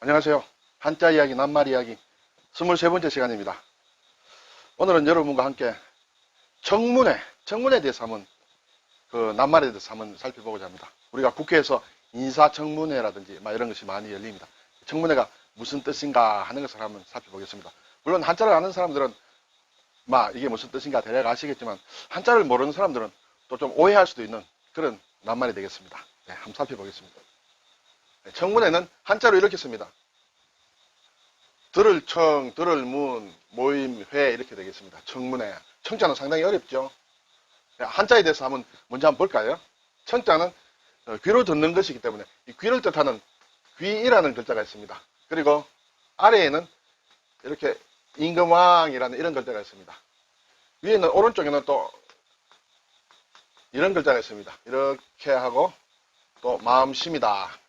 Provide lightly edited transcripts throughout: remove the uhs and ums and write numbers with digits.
안녕하세요. 한자 이야기, 낱말 이야기 23번째 시간입니다. 오늘은 여러분과 함께 청문회에 대해서 한번 낱말에 대해서 한번 살펴보고자 합니다. 우리가 국회에서 인사청문회라든지 이런 것이 많이 열립니다. 청문회가 무슨 뜻인가 하는 것을 한번 살펴보겠습니다. 물론 한자를 아는 사람들은 이게 무슨 뜻인가 대략 아시겠지만 한자를 모르는 사람들은 또 좀 오해할 수도 있는 그런 낱말이 되겠습니다. 네, 한번 살펴보겠습니다. 청문회는 한자로 이렇게 씁니다. 들을 청, 들을 문, 모임, 회 이렇게 되겠습니다. 청문회. 청자는 상당히 어렵죠. 한자에 대해서 먼저 한번 볼까요? 청자는 귀로 듣는 것이기 때문에 이 귀를 뜻하는 귀이라는 글자가 있습니다. 그리고 아래에는 이렇게 임금왕이라는 이런 글자가 있습니다. 위에는 오른쪽에는 또 이런 글자가 있습니다. 이렇게 하고 또 마음심이다.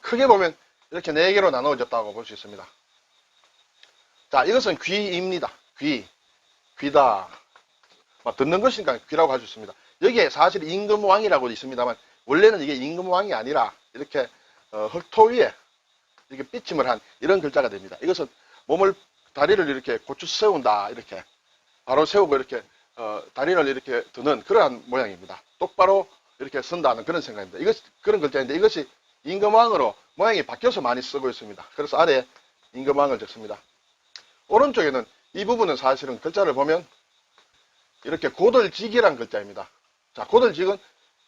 크게 보면 이렇게 4개로 나누어졌다고 볼 수 있습니다. 자, 이것은 귀입니다. 귀다. 듣는 것이니까 귀라고 할 수 있습니다. 여기에 사실 임금왕이라고 있습니다만 원래는 이게 임금왕이 아니라 이렇게 흙토 위에 이렇게 삐침을 한 이런 글자가 됩니다. 이것은 다리를 이렇게 고추 세운다. 이렇게 바로 세우고 이렇게 다리를 이렇게 드는 그러한 모양입니다. 똑바로 이렇게 선다는 그런 생각입니다. 그런 글자인데 이것이 임금왕으로 모양이 바뀌어서 많이 쓰고 있습니다. 그래서 아래에 임금왕을 적습니다. 오른쪽에는 이 부분은 사실은 글자를 보면 이렇게 고들직이란 글자입니다. 자, 고들직은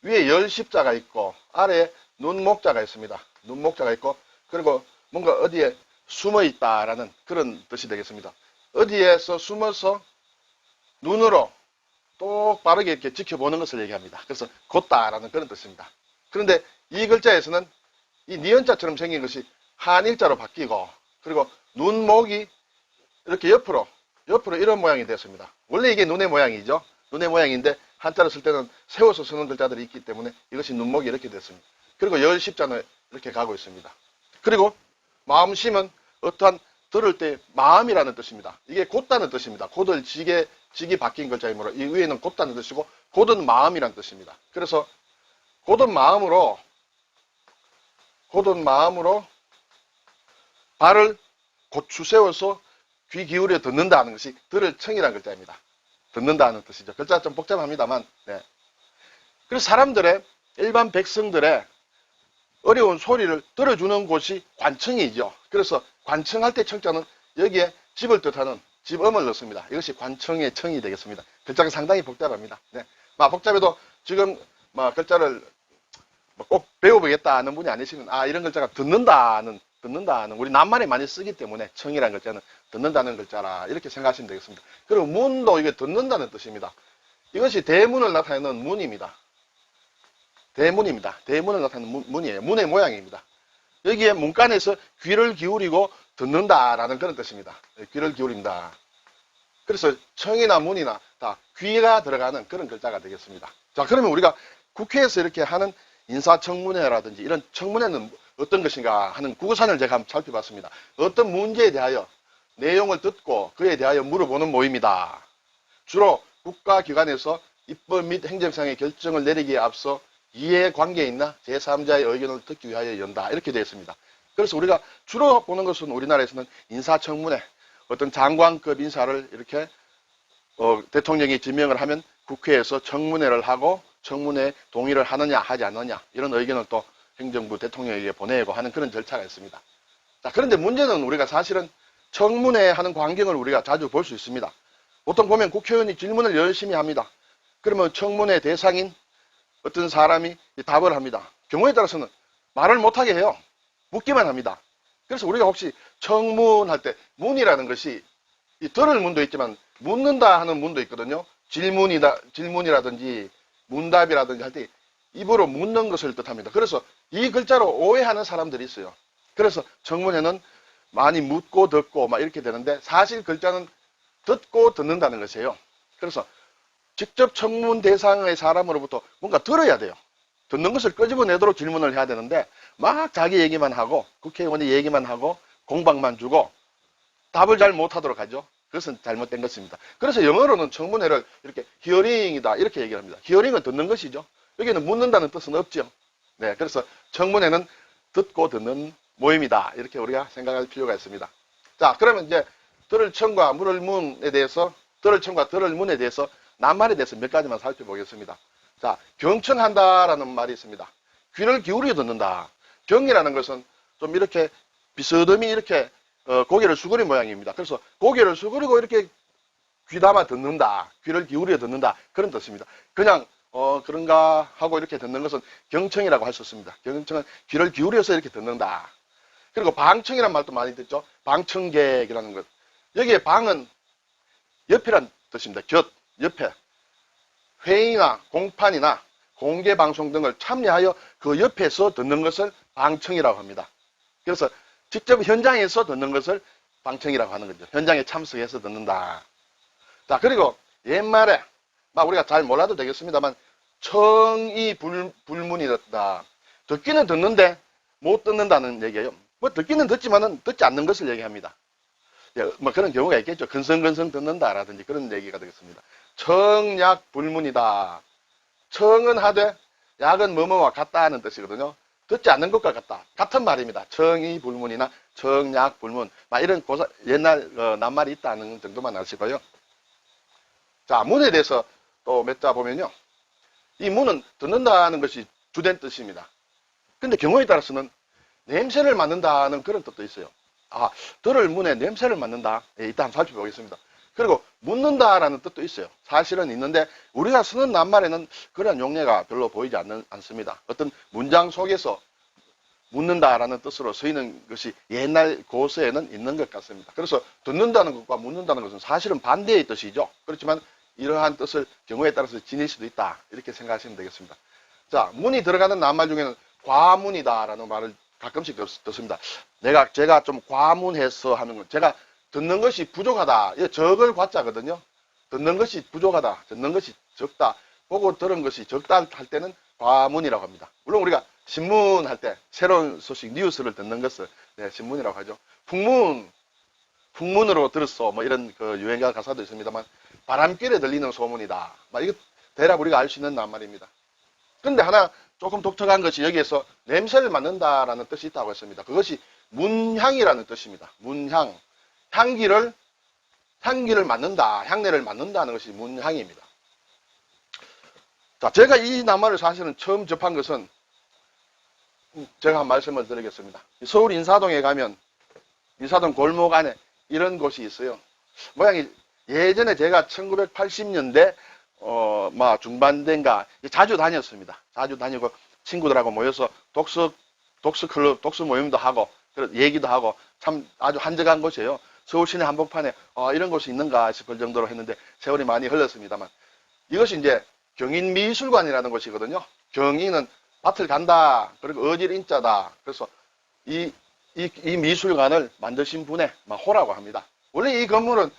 위에 열십자가 있고 아래에 눈목자가 있습니다. 눈목자가 있고 그리고 뭔가 어디에 숨어 있다라는 그런 뜻이 되겠습니다. 어디에서 숨어서 눈으로 똑바르게 이렇게 지켜보는 것을 얘기합니다. 그래서 곧다라는 그런 뜻입니다. 그런데 이 글자에서는 이 니은자처럼 생긴 것이 한일자로 바뀌고 그리고 눈목이 이렇게 옆으로 이런 모양이 되었습니다. 원래 이게 눈의 모양이죠. 눈의 모양인데 한자를 쓸 때는 세워서 쓰는 글자들이 있기 때문에 이것이 눈목이 이렇게 됐습니다. 그리고 열십자는 이렇게 가고 있습니다. 그리고 마음심은 어떠한 들을 때 마음이라는 뜻입니다. 이게 곧다는 뜻입니다. 곧을 직이 바뀐 글자이므로 이 위에는 곧다는 뜻이고 곧은 마음이라는 뜻입니다. 그래서 곧은 마음으로 발을 고추 세워서 귀 기울여 듣는다는 것이 들을 청이라는 글자입니다. 듣는다는 뜻이죠. 글자가 좀 복잡합니다만. 네. 그래서 일반 백성들의 어려운 소리를 들어주는 곳이 관청이죠. 그래서 관청할 때 청자는 여기에 집을 뜻하는 집음을 넣습니다. 이것이 관청의 청이 되겠습니다. 글자가 상당히 복잡합니다. 네. 복잡해도 지금 글자를 꼭 배워보겠다는 분이 아니시면 이런 글자가 듣는다는 우리 낱말에 많이 쓰기 때문에 청이라는 글자는 듣는다는 글자라 이렇게 생각하시면 되겠습니다. 그리고 문도 이게 듣는다는 뜻입니다. 이것이 대문을 나타내는 문입니다. 대문을 나타내는 문이에요. 문의 모양입니다. 여기에 문간에서 귀를 기울이고 듣는다라는 그런 뜻입니다. 귀를 기울인다. 그래서 청이나 문이나 다 귀가 들어가는 그런 글자가 되겠습니다. 자, 그러면 우리가 국회에서 이렇게 하는 인사청문회라든지 이런 청문회는 어떤 것인가 하는 구구산을 제가 한번 살펴봤습니다. 어떤 문제에 대하여 내용을 듣고 그에 대하여 물어보는 모임이다. 주로 국가기관에서 입법 및 행정상의 결정을 내리기에 앞서 이해관계에 있나 제3자의 의견을 듣기 위하여 연다. 이렇게 되어 있습니다. 그래서 우리가 주로 보는 것은 우리나라에서는 인사청문회, 어떤 장관급 인사를 이렇게 대통령이 지명을 하면 국회에서 청문회를 하고 청문회에 동의를 하느냐 하지 않느냐 이런 의견을 또 행정부 대통령에게 보내고 하는 그런 절차가 있습니다. 자, 그런데 문제는 우리가 사실은 청문회 하는 광경을 우리가 자주 볼 수 있습니다. 보통 보면 국회의원이 질문을 열심히 합니다. 그러면 청문회 대상인 어떤 사람이 답을 합니다. 경우에 따라서는 말을 못하게 해요. 묻기만 합니다. 그래서 우리가 혹시 청문할 때 문이라는 것이 들을 문도 있지만 묻는다 하는 문도 있거든요. 질문이라든지 문답이라든지 할 때 입으로 묻는 것을 뜻합니다. 그래서 이 글자로 오해하는 사람들이 있어요. 그래서 청문회는 많이 묻고 듣고 이렇게 되는데 사실 글자는 듣고 듣는다는 것이에요. 그래서 직접 청문 대상의 사람으로부터 뭔가 들어야 돼요. 듣는 것을 끄집어내도록 질문을 해야 되는데 자기 얘기만 하고 국회의원이 얘기만 하고 공방만 주고 답을 잘 못하도록 하죠. 그것은 잘못된 것입니다. 그래서 영어로는 청문회를 이렇게 히어링이다 이렇게 얘기를 합니다. 히어링은 듣는 것이죠. 여기는 묻는다는 뜻은 없죠. 네, 그래서 청문회는 듣고 듣는 모임이다. 이렇게 우리가 생각할 필요가 있습니다. 자, 그러면 이제 들을청과 물을문에 대해서, 들을청과 들을문에 대해서 낱말에 대해서 몇 가지만 살펴보겠습니다. 자, 경청한다라는 말이 있습니다. 귀를 기울여 듣는다. 경이라는 것은 좀 이렇게 비스듬히 이렇게 고개를 수그린 모양입니다. 그래서 고개를 수그리고 이렇게 귀담아 듣는다. 귀를 기울여 듣는다. 그런 뜻입니다. 그냥 그런가 하고 이렇게 듣는 것은 경청이라고 할 수 있습니다. 경청은 귀를 기울여서 이렇게 듣는다. 그리고 방청이라는 말도 많이 듣죠. 방청객이라는 것. 여기에 방은 옆이란 뜻입니다. 곁, 옆에. 회의나 공판이나 공개방송 등을 참여하여 그 옆에서 듣는 것을 방청이라고 합니다. 그래서 직접 현장에서 듣는 것을 방청이라고 하는 거죠. 현장에 참석해서 듣는다. 자, 그리고 옛말에 막 우리가 잘 몰라도 되겠습니다만 청이 불문이다. 듣기는 듣는데 못 듣는다는 얘기예요. 뭐 듣기는 듣지만은 듣지 않는 것을 얘기합니다. 뭐 그런 경우가 있겠죠. 근성근성 듣는다라든지 그런 얘기가 되겠습니다. 청약 불문이다. 청은 하되 약은 뭐뭐와 같다 하는 뜻이거든요. 듣지 않는 것과 같다. 같은 말입니다. 청이 불문이나 청약 불문. 막 이런 옛날 낱말이 있다는 정도만 아시고요. 자, 문에 대해서 또 몇 자 보면요. 이 문은 듣는다는 것이 주된 뜻입니다. 근데 경우에 따라서는 냄새를 맡는다는 그런 뜻도 있어요. 아, 들을 문에 냄새를 맡는다. 예, 이따 한번 살펴보겠습니다. 그리고 묻는다라는 뜻도 있어요. 사실은 있는데 우리가 쓰는 낱말에는 그런 용례가 별로 보이지 않습니다. 어떤 문장 속에서 묻는다라는 뜻으로 쓰이는 것이 옛날 고서에는 있는 것 같습니다. 그래서 듣는다는 것과 묻는다는 것은 사실은 반대의 뜻이죠. 그렇지만 이러한 뜻을 경우에 따라서 지닐 수도 있다. 이렇게 생각하시면 되겠습니다. 자, 문이 들어가는 낱말 중에는 과문이다라는 말을 가끔씩 듣습니다. 제가 좀 과문해서 하는 건, 제가 듣는 것이 부족하다. 이거 적을 과자거든요. 듣는 것이 부족하다. 듣는 것이 적다. 보고 들은 것이 적다 할 때는 과문이라고 합니다. 물론 우리가 신문할 때 새로운 소식, 뉴스를 듣는 것을 신문이라고 하죠. 풍문으로 들었어. 뭐 이런 그 유행가 가사도 있습니다만 바람길에 들리는 소문이다. 막 이거 대략 우리가 알 수 있는 낱말입니다. 그런데 하나 조금 독특한 것이 여기에서 냄새를 맡는다라는 뜻이 있다고 했습니다. 그것이 문향이라는 뜻입니다. 문향. 향기를 맡는다. 향내를 맡는다는 것이 문향입니다. 자, 제가 이 낱말을 사실은 처음 접한 것은 제가 한 말씀을 드리겠습니다. 서울 인사동에 가면 인사동 골목 안에 이런 곳이 있어요. 모양이 예전에 제가 1980년대 중반대인가 자주 다녔습니다. 자주 다니고 친구들하고 모여서 독서 클럽, 독서 모임도 하고 얘기도 하고 참 아주 한적한 곳이에요. 서울 시내 한복판에 이런 곳이 있는가 싶을 정도로 했는데 세월이 많이 흘렀습니다만 이것이 이제 경인미술관이라는 곳이거든요. 경인은 밭을 간다. 그리고 어질 인자다. 그래서 이 미술관을 만드신 분의 호라고 합니다. 원래 이 건물은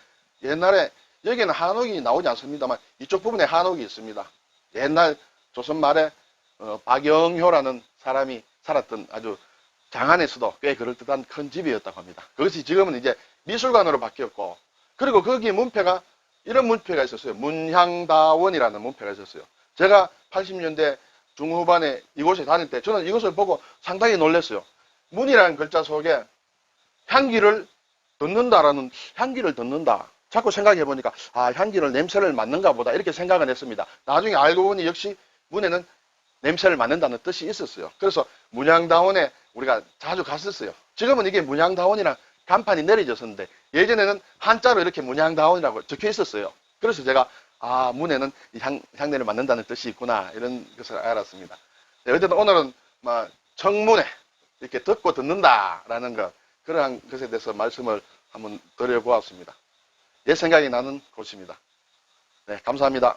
옛날에 여기는 한옥이 나오지 않습니다만 이쪽 부분에 한옥이 있습니다. 옛날 조선 말에 박영효라는 사람이 살았던 아주 장안에서도 꽤 그럴듯한 큰 집이었다고 합니다. 그것이 지금은 이제 미술관으로 바뀌었고, 그리고 거기 문패가 이런 문패가 있었어요. 문향다원이라는 문패가 있었어요. 제가 80년대 중후반에 이곳에 다닐 때 저는 이것을 보고 상당히 놀랐어요. 문이라는 글자 속에 향기를 듣는다. 자꾸 생각해 보니까 향기를 냄새를 맡는가 보다 이렇게 생각을 했습니다. 나중에 알고 보니 역시 문에는 냄새를 맡는다는 뜻이 있었어요. 그래서 문향다원에 우리가 자주 갔었어요. 지금은 이게 문향다원이랑 간판이 내려졌었는데 예전에는 한자로 이렇게 문향다원이라고 적혀 있었어요. 그래서 제가 문에는 이 향내를 맡는다는 뜻이 있구나 이런 것을 알았습니다. 네, 어쨌든 오늘은 청문회 이렇게 듣고 듣는다라는 것 그러한 것에 대해서 말씀을 한번 드려보았습니다. 예, 생각이 나는 곳입니다. 네, 감사합니다.